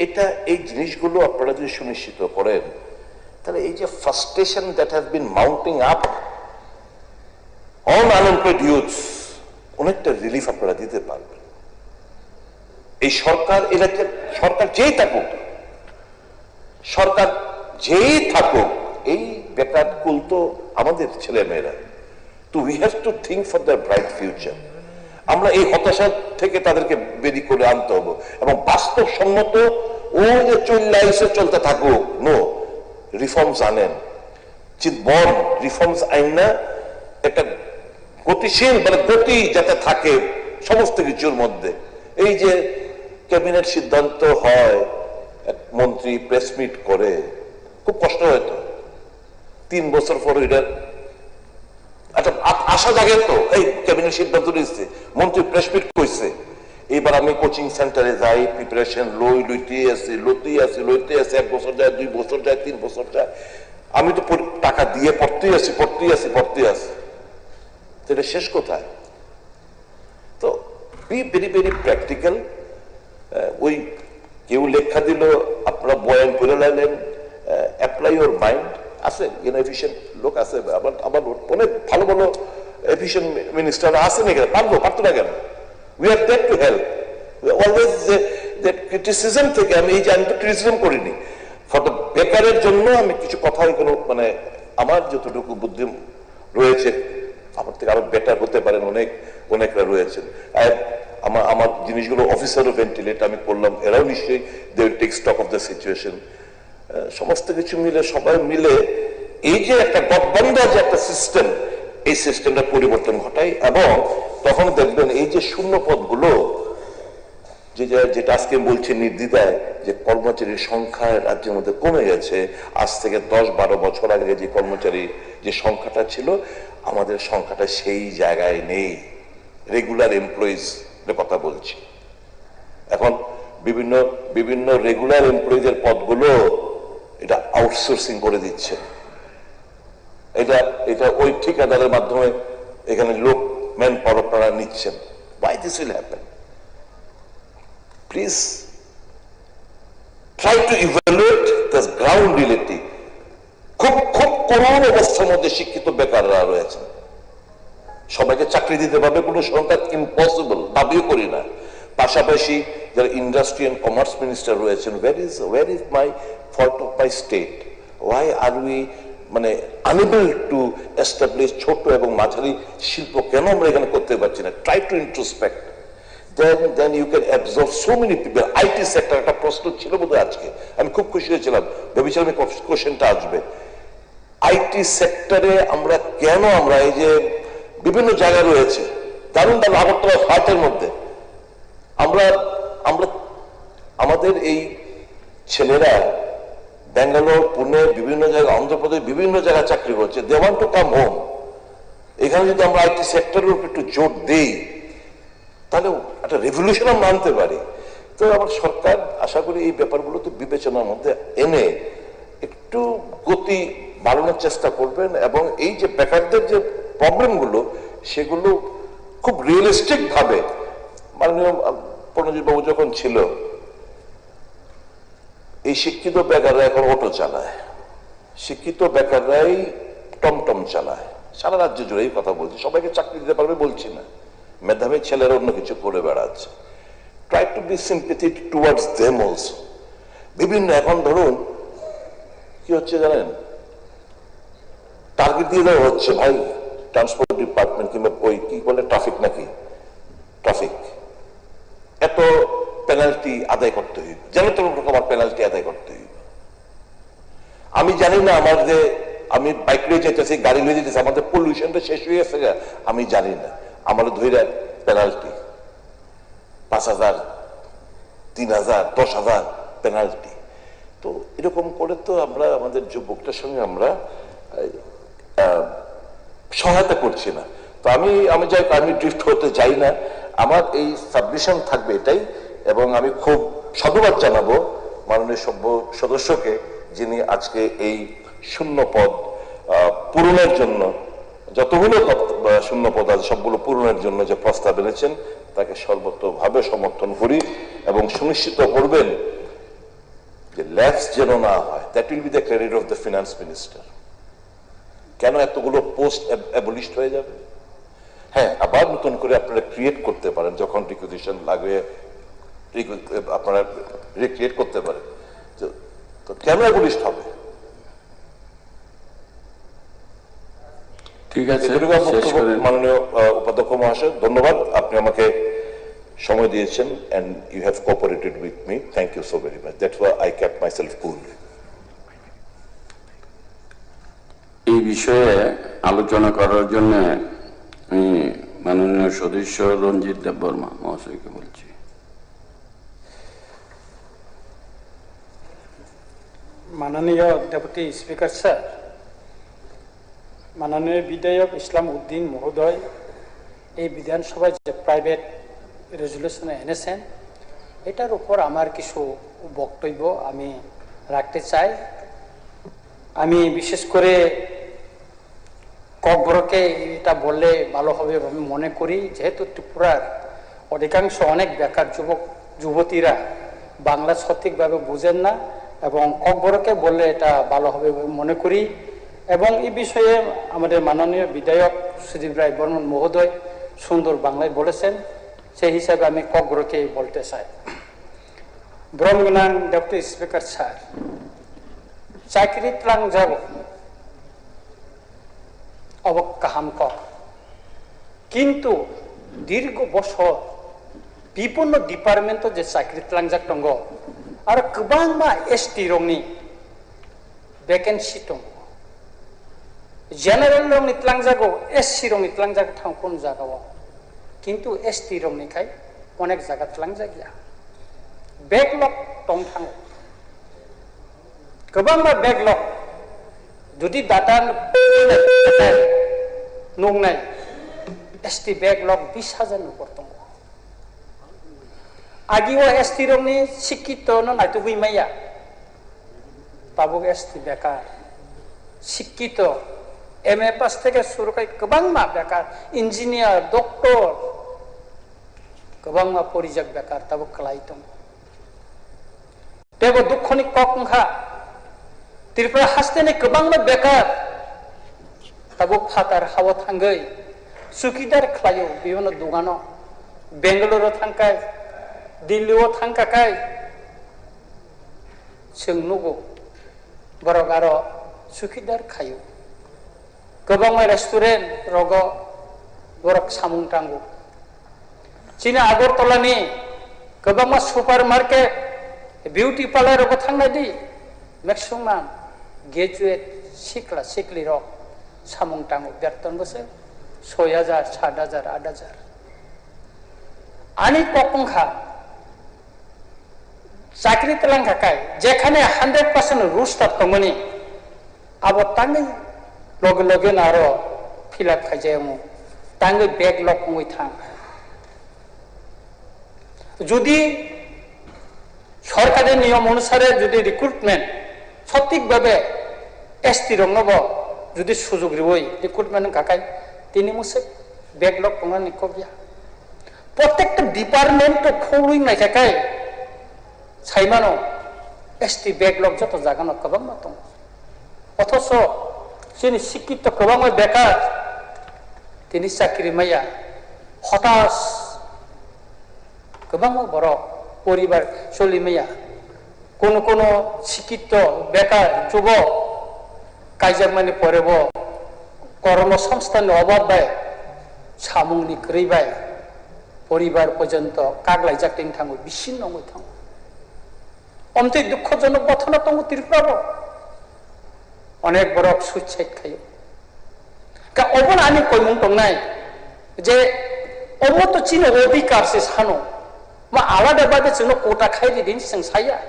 এটা এই জিনিসগুলো আপনারা যদি সুনিশ্চিত করেন তাহলে এই যে frustration that has been mounting up on unemployed youths অনেকটা রিলিফ আপনারা দিতে পারবেন। এই সরকার সরকার যেই থাকুক এই বেকার কুল তো আমাদের ছেলে মেয়েরা, তো we have to think for the bright future. আমরা এই হতাশা থেকে তাদেরকে বেরিয়ে করে আনতে হবে এবং বাস্তবসম্মত ও যে চলতে থাকুক, নো, রিফর্মস আনেন, বন রিফর্মস আইন না একটা গতিশীল মানে গতি যাতে থাকে সমস্ত কিছুর মধ্যে। এই যে ক্যাবিনেট সিদ্ধান্ত হয়, মন্ত্রী প্রেস মিট করে, খুব কষ্ট হয়তো 3 বছর পর এটা একটা আশা জাগে তো, এই ক্যাবিনেট সিদ্ধান্ত নিচ্ছে, মন্ত্রী প্রেস মিট করছে, এইবার আমি কোচিং সেন্টারে যাই, প্রিপারেশন লইতে আসি 1 বছর যায়, 2 বছর যায়, 3 বছর যায়, আমি তো টাকা দিয়ে পড়তেই আসি, এটা শেষ কোথায়? তো বি ভেরি ভেরি প্র্যাকটিক্যাল। ওই কেউ লেখা দিল, আপনারা বয়ান করে লাইলেন, অ্যাপ্লাই ইউর মাইন্ড। আছে এফিশিয়েন্ট লোক আছে, আবার অনেক ভালো ভালো এফিশিয়েন্ট মিনিস্টার আছেন এখানে, পারতো না কেন? We are there to help. Always যে ক্রিটিসিজম থেকে আমি তো ক্রিটিসিজম করিনি, ফর দ্য বেকারের জন্য আমি কিছু কথা কোনো মানে আমার যতটুকু বুদ্ধি রয়েছে, আমার থেকে আরো বেটার হতে পারেন অনেকরা রয়েছেন। আমার জিনিসগুলো অফিসারও ভেন্টিলেট আমি করলাম, এরাও নিশ্চয়ই they will take stock of the situation. সমস্ত কিছু মিলে সবাই মিলে এই যে একটা গঠবন্ধা যে একটা সিস্টেম, এই সিস্টেমটা পরিবর্তন ঘটায় এবং তখন দেখবেন এই যে শূন্য পদগুলো যেটা আজকে বলছে নির্দ্বিধায় যে কর্মচারীর সংখ্যা রাজ্যের মধ্যে কমে গেছে। আজ থেকে 10-12 বছর আগে যে কর্মচারী যে সংখ্যাটা ছিল, আমাদের সংখ্যাটা সেই জায়গায় নেই। রেগুলার এমপ্লয়িজ কথা বলছি, এখন বিভিন্ন রেগুলার এমপ্লয়িজের পদগুলো এটা আউটসোর্সিং করে দিচ্ছে। এটা ওই ঠিকাদারের মাধ্যমে এখানে লোক ম্যান পাওয়ার আপনারা নিচ্ছেন। Why this will happen? Please try to evaluate the ground reality. খুব করুণ অবস্থার মধ্যে শিক্ষিত বেকাররা রয়েছেন। সবাইকে চাকরি দিতে পারবে কোনো সংখ্যা ইম্পসিবল, দাবিও করি না। পাশাপাশি যারা ইন্ডাস্ট্রি এন্ড কমার্স মিনিস্টার রয়েছেন, where is my fault of my state? Why are we মানে unable to establish ছোট এবং মাঝারি শিল্প কেন আমরা এখানে করতে পারছি না? Try to introspect, then you can absorb so many people. IT sector একটা প্রশ্ন ছিল বোধহয় আজকে, আমি খুব খুশি হয়েছিলাম, ভেবেছিলাম এই কোশ্চেনটা আসবে। আইটি সেক্টরে আমরা এই যে বিভিন্ন জায়গায় রয়েছে দারুণ আগরতলা ফ্লাইটের মধ্যে আমরা আমাদের এই ছেলেরা ব্যাঙ্গালোর, পুনে, বিভিন্ন জায়গায়, অন্ধ্রপ্রদেশ বিভিন্ন জায়গায় চাকরি করছে। They want to come home. এখানে যদি আমরা আইটি সেক্টরের উপর একটু জোর দেই তাহলে একটা রেভলিউশন আমরা আনতে পারি। তো আমার সরকার আশা করি এই ব্যাপারগুলো তো বিবেচনার মধ্যে এনে একটু গতি বাড়ানোর চেষ্টা করবেন এবং এই যে বেকারদের যে প্রবলেমগুলো সেগুলো খুব রিয়েলিস্টিক ভাবে, মাননীয় প্রণজিৎ বাবু যখন ছিল, এই শিক্ষিত বেকাররা এখন অটো চালায়, শিক্ষিত বেকাররাই টমটম চালায় সারা রাজ্য জুড়ে। এই কথা বলছি, সবাইকে চাকরি দিতে পারবে বলছি না, মেধাবী ছেলেরা অন্য কিছু করে বেড়াচ্ছে। Try to be sympathetic towards them also. বিভিন্ন এখন ধরুন কি হচ্ছে জানেন, টার্গেট দিয়ে দেওয়া হচ্ছে, ভাই ট্রান্সপোর্ট ডিপার্টমেন্ট কিংবা ওই কি বলে ট্রাফিক এত পেনাল্টি আদায় করতে হইবে, যেন তো রকমের পেনাল্টি আদায় করতে হইবে। আমি জানি না আমি বাইক নিয়ে যেতেছি, গাড়ি নিয়ে যেতেছি, আমাদের পলিউশনটা শেষ হয়ে গেছে, আমি জানি না, আমার ধরে পেনাল্টি 5,000, 3,000, 10,000 পেনাল্টি। তো এরকম করে তো আমরা আমাদের যুবকটার সঙ্গে আমরা সহায়তা করছি না। তো আমি ড্রিফট হতে চাই না, আমার এই সাবমিশন থাকবে এটাই। এবং আমি খুব সাধুবাদ জানাবো মাননীয় সভ্য সদস্যকে, যিনি আজকে এই শূন্য পদ পূরণের জন্য, যতগুলো শূন্য পদ আছে সবগুলো পূরণের জন্য যে প্রস্তাব এনেছেন, তাকে সর্বতভাবে সমর্থন করি এবং সুনিশ্চিত করবেন যে ল্যাপস যেন না হয়, that will be the credit of the finance minister. কেন এতগুলো পোস্ট অ্যাবলিশড হয়ে যাবে? হ্যাঁ, আবার নতুন করে আপনারা ক্রিয়েট করতে পারেন, যখন রিকুইজিশন লাগবে আপনারা রিক্রিয়েট করতে পারেন। তো কেন অ্যাবলিশড হবে? ঠিক আছে, মাননীয় উপাধ্যক্ষ মহাশয়, ধন্যবাদ, আপনি আমাকে সময় দিয়েছেন and you have cooperated with me. Thank you so very much. That's why I kept myself cool. এই বিষয়ে আলোচনা করার জন্য আমি মাননীয় সদস্য রঞ্জিত দেববর্মা মহাশয়কে বলছি। মাননীয় ডেপুটি স্পিকার স্যার, মাননীয় বিধায়ক ইসলাম উদ্দিন মহোদয় এই বিধানসভায় যে প্রাইভেট রেজুলেশনে এনেছেন, এটার উপর আমার কিছু বক্তব্য আমি রাখতে চাই। আমি বিশেষ করে ককবরকে এটা বললে ভালো হবে আমি মনে করি, যেহেতু ত্রিপুরার অধিকাংশ অনেক বেকার যুবতীরা বাংলা সঠিকভাবে বুঝেন না, এবং ককবরকে বললে এটা ভালো হবে মনে করি। এবং এই বিষয়ে আমাদের মাননীয় বিধায়ক সুদীপ রায় বর্মন মহোদয় সুন্দর বাংলায় বলেছেন, সেই হিসাবে আমি ককবরকে বলতে চাই। ব্রহ্মনাং ডেপুটি স্পিকার স্যার, চাকরি ত্রাং যাব অবকাহাম কক, কিন্তু দীর্ঘ বছর বিভিন্ন ডিপার্টমেন্ট যে চাকরি ত্রাংজাক দङ आरो गोबां मा एसटी रंनि भेकेन्सि दङ, जेनेरेल रंनि त्रांजागौ, एससी रंनि त्रांजागौ थां कोन जागायाव, किन्तु एसटी रंनिखाय अनेक जागा त्रांजागिया बेकलग दं थाङो, गोबां मा बेकलग जुदि डाटा नंनाय एसटी बेकलग 20,000 न'खर दङ। आगिवा एसटी रंनि शिक्षित नायथुबै माया ताबो एसटी बेकार, शिक्षित एमए पास থেকে শুরু করে गोबां मा बेकार, इन्जिनियार डक्टर गोबां मा परिजाक बेकार ताबो खालाय दं। बेबो दुखनि ककंखा त्रिपुरा हास्तेनि गोबां मा बेकार ताबो फातार हावा थांगै सुखिदार खालायो बिभिन्न दुगानो बेंगलुरु थांखाय दिल्लीआव थांखाखाय सोंनुगौ बरक आरो सुखिदार खायो गोबां रेस्टुरेन्ट रग बरक सामुं थांगौ चिना आगरतलानि गोबां सुपार मार्केट बिउटी पार्लार रग थांनाय दी मेक्सिमाम ग्रेजुएट सिख्ला सिख्लि रग सामुं थांगौ बेतन बोसोर 6,000 7,000 8,000 आनी ककंखा चाकरी तेलां खाकाय जेखाने 100% रुस्टार तमनि आबो तांगै लगे लगे नारो फिलअप खायजायमु तांगै बेकलग कङै थां जुदि सरकारि नियम अनुसारे जुदि रिक्रुटमेंट सठिक भावे एसटी रंगबो जुदि सुजुग रिवै रिक्रुटमेंट खाकाय तिनि मुसे बेकलग कङा निकबिया प्रत्येकटा डिपार्टमेंट तो खोलुइ नायखाकाय साइमानो एसटी बेकलग जत जागानो गोबां मा दं अथच जोंनि शिक्षित गोबां बेकार तिनि साख्रि माया हताश गोबां बर' परिबार चलिमाया कोनो कोनो शिक्षित बेकार যুবক कायजामानि परेब কর্মসংস্থানের অভাব বাই সামুংনি গ্রैबाय परिबार पर्यन्त काग्लाय जाक्टिं थाङो बिसिन नङै थाङो अमते दुखजनक घटना दङ त्रिपुरायाव अनेक बरक सुइसाइड खायो का अबन आनि कयमुं दंनाय जे अबो तो चिनो अधिकार से सानो मा आलादा बादे जोंनो कोटा खायदि दिन जों साया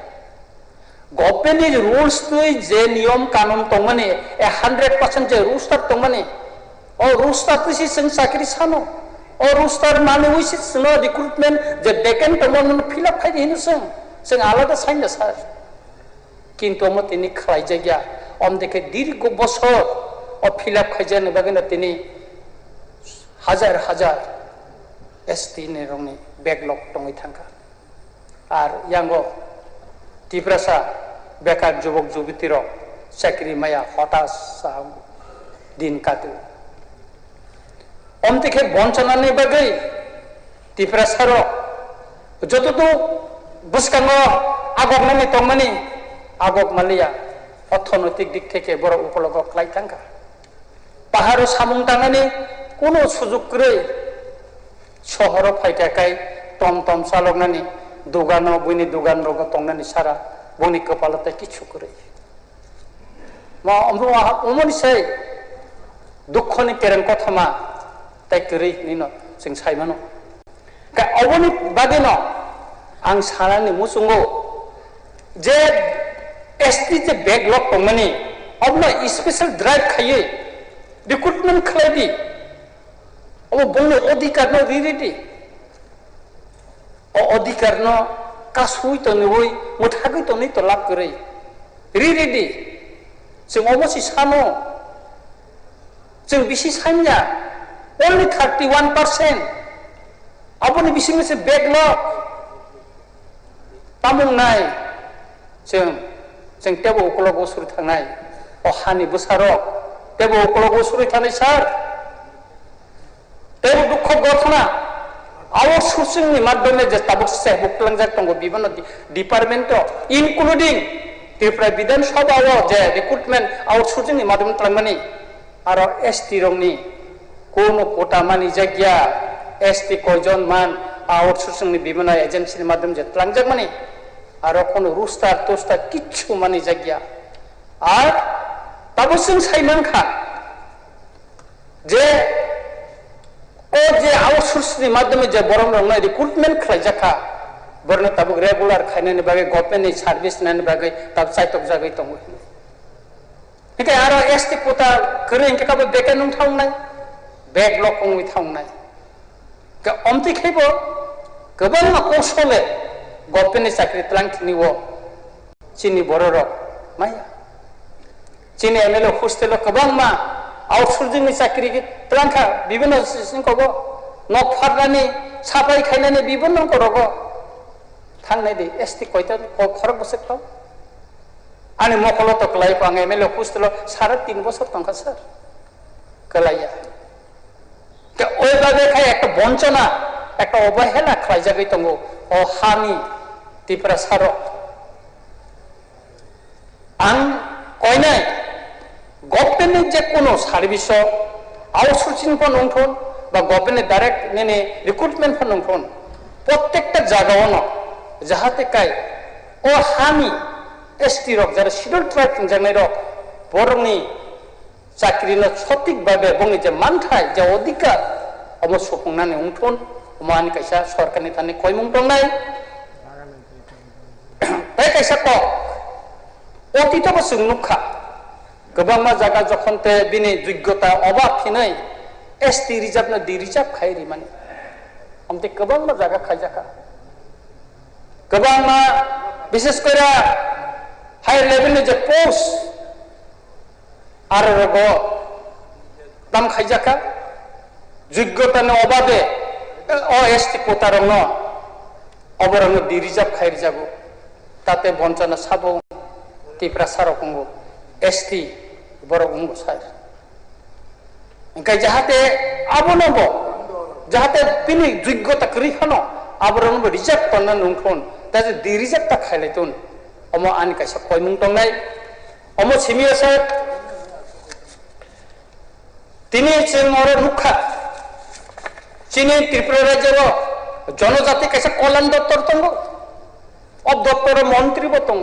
गभर्नमेन्टनि रुल्स नै जे नियम कानुन दंमाने 100% जे रुल्स दंमाने ओ रुल्स तासि जों साख्रि सानो ओ रुल्स तार माने उइसि जोंनो रिक्रुटमेन्ट जे वेकेन्ट दंमोन फिलअप खायदि हिनसों जों आलादा साइनो सार किन्तु म तिनि खालाय जायगा अम देखे दीर्घ बছর ओ फिलअप खायजानो बागैना तिनि हाजार हाजार एसटी ने रंनि बेकलग दङै थांखा आर यांगो तिब्रासा বেকার যুবক যুবতীর চাকরি মায়া হতাশ দিন কাটে অন্তিকে বঞ্চনানি বাগৈ ত্রিপুরা সার যতটুকু বুসকাঙ্গ আগমনানি তংমানি আগক মালিয়া অর্থনৈতিক দিক থেকে বড় উপলব্ধ ক্লাই থাকা পাহাড় সামুং টাঙানি কোনো সুযোগ করে শহর ফাইটাকাই টমটম চালকনানি দোকান বইনি দোকান রোগ তংনানি সারা বনি কপালতে কিছু করে মা অমনিসাই দুঃখনি কেরেন কথা মা তাই করে নিন जों साइमानो का अबनि बागेनो आं सानानि मुसुंगो जे एसटी जे बैकलॉग दंमोनि अबनो स्पेशल ड्राइव खायो रिक्रुटमेंट खालायदि अब बुंनो अधिकार न रिरेदि अधिकार न कासुइ तो नवै मुथागै तो नै तो लाब करे रिरेदि जों अबसि सानो जों बिसि Sanya only 31% aboni bising se backlog tamung nai जों tebo ukolog usuri thangnai o hani busarok tebo ukolog usuri thanai sar tebo dukho gotna our sourcing ni madhyome je tabuk se buklangjak tongo bibino department including Tripura Bidhan Sabha je recruitment our sourcing ni madhyome tlangmani aro ST rongni কোনো কোটা মানি জায়গা ST কয়জন মান outsourcing নি বিভিন্ন এজেন্সির মাধ্যমে যে ত্লাংজাক মানি আর কোনো রুস্তার তোস্তার কিচ্ছু মানি জায়গা আর তাবো जों সাইমান খা যে ও যে আউটসোর্সিং মাধ্যমে যে বরং রংনা রিক্রুটমেন্ট খাইজাখা বরং তাবো রেগুলার খাইনানি বাগে গভর্নমেন্ট সার্ভিস নানি বাগে তাব চাইতক জায়গায় দङ একে আর এসটি কোটা করে একে কাবো বেকে नं थांनाय backlog kongwi thangnai ka omti khaibo gobang ma kosole gopeni chakri tlangthini wo chini bororok maya chini emelo hostel gobang ma outsourcing ni chakri tlangkha bibino sin kobo nok pharnani sapai khainani bibino korogo thangnai de esti koita khorok bosekto ani mokolo to klai ko ang emelo hostel 3.5 বছর tangka sir kalaya ওইভাবে খাই একটা বঞ্চনা একটা অবহেলা খাই জায়গায় দङ ও হানি ত্রিপুরা সার আং কয়নাই গভর্নমেন্ট যে কোনো সার্ভিস আউটসোর্সিং ফর নংথন বা government direct Nene recruitment for নংথন প্রত্যেকটা জায়গাওনো যাহাতে কাই ও হানি এসটি রক যারা শিডিউল ট্রাইব জানাই রক বরংনি চাকরি সঠিকভাবে বঙ্গে যে মানথাই যে অধিকার অব সুফুংনাनै उंथन अमानि कायसा सरकारनि थाने कयमुं दंनाय ताय कायसा क अतीतबो जों नुखा गोबांमा जागा जखनते बिनि योग्यता अभाब फिनै एसटी रिजार्भ न डि रिजार्भ खायरि माने हमते गोबांमा जागा खायजाखा गोबांमा विशेष करे हाई लेभेलनि जे पोस्ट आरो रग दाम खायजाखा যোগ্যতাनि अभाबे ओ एसटी कोटारंग अबरंग डि रिजार्भ खायरि जाबो ताते बंचना साबो ত্রিপুরা सारकंग एसटी बरंग सार ओंखाय जाहाते आबोनब जाहाते बिनि योग्यता करिखनो आबरंग रिजार्भ करना नंथन ताजे डि रिजार्भ ता खायलायतन अमो आनि कायसा कयमुं दंनाय अमो सिमिया सार तिनि जों अर नुखा चीनी त्रिपुरा राज्य जनजाति कैसे कल्याण दफ्तर दङ अब दफ्तर मंत्री दङ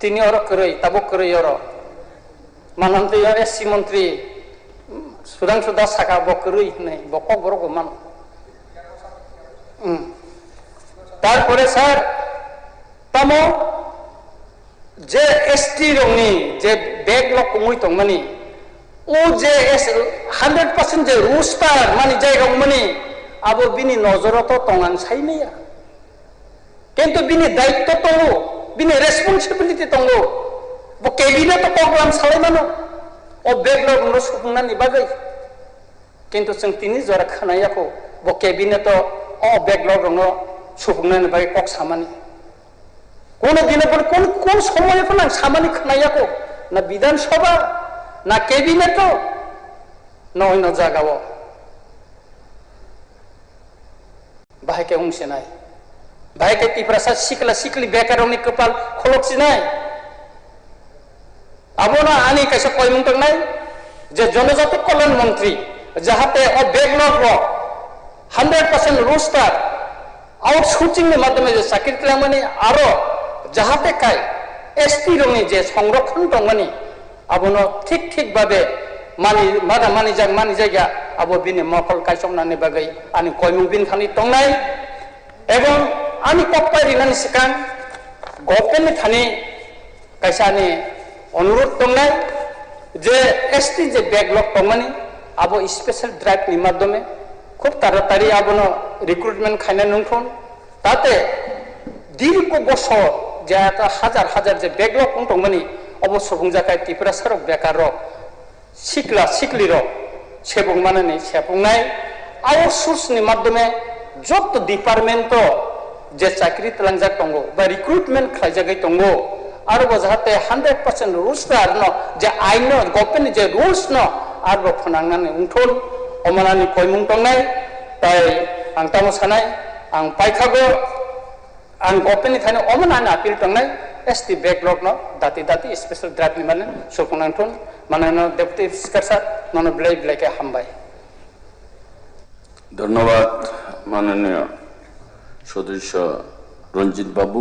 तिनी अर करै ताबो करै अर मानन्ति एससी मंत्री सुधांशु दास साका बो करै नै बक बरग मान तारपरे सर तमो जे एसटी रंगनि जे बैकलॉग कमय दंमानि ओ जे 100% जे रूस्टार मानि जायगा मानि आबो बिनि नजरत तंगां साइनाया किन्तु बिनि दायित्व दङ बिनि रेसपन्सिबिलिटी दङ बो कैबिनेट प्रोग्राम सालायमानो ओ बैकलॉग न सुफुंनानि बागै किन्तु जों तिनि जरा खोनायाखौ बो कैबिनेट ओ बैकलॉग न सुफुंनानि बागै कक सामानि কোনো দিনে পর কোন কোন সময়ে পর সামানিক খানাইয়াকো না বিধানসভা না ক্যাবিনেটও না অন্য জায়গাও बाहायके उंसे नाय बाहायके तिफ्रासा सिकला सिकली बेकारावनि कपाल खलकसि नाय आबोना आनि कायसे कयमुं तंनाय जे जनजाति कल्याण मंत्री जाहाते अ बेगलग 100% रोस्टार आउटसोर्सिंग नि माध्यमे जे साकिर खालामनानै आरो जाहाते काय एसटी रंनि जे संरक्षण दंमानि आबोनो ठीक ठीक भाबे मानि जायगा आबो बिनि मकल कायसमनानै बागै आनि कयमुं बिन खानि तंनाय एवं आनि कप्पाय रिनानि सिगां गभर्नमेन्टनि थानि कायसानि अनुरोध तंनाय जे एसटी जे बेकलग तंमानि आबो स्पेशल ड्राइव नि माध्यमे खूब ताड़ाताड़ी आबोनो रिक्रुटमेंट खायना नंथन ताते दीर्घ बছর जे हाजार हाजार जे बेकलग तंमानि अबो सुबुंजाखाय त्रिपुरा सरक बेकार सिकला सिकलिर सेबुं माने सेबुंनाय आउटसोर्सनि माध्यमे जत डिपार्टमेंट जे चाकरी तलांजाक दंगो बा रिक्रुटमेंट खालायजागै दंगो आरो जाहाते 100% रुल्स न जे आइन गभर्नमेंट जे रुल्स न आरो फोनांनानै उंथन अमानानि कयमुं दंनाय ताय आं तामो सानाय आं पाइखागो आं गभर्नमेंटनि थाखाय अमानानि आपिल दंनाय एसटी बेकलग न दाति दाति स्पेशल ड्राइव नि माने सुफुंनांथन माननीय डेपुटी स्पीकर सर नन बिलाय बिलायके हामबाय धन्यवाद माननीय सदस्य रंजित बाबू।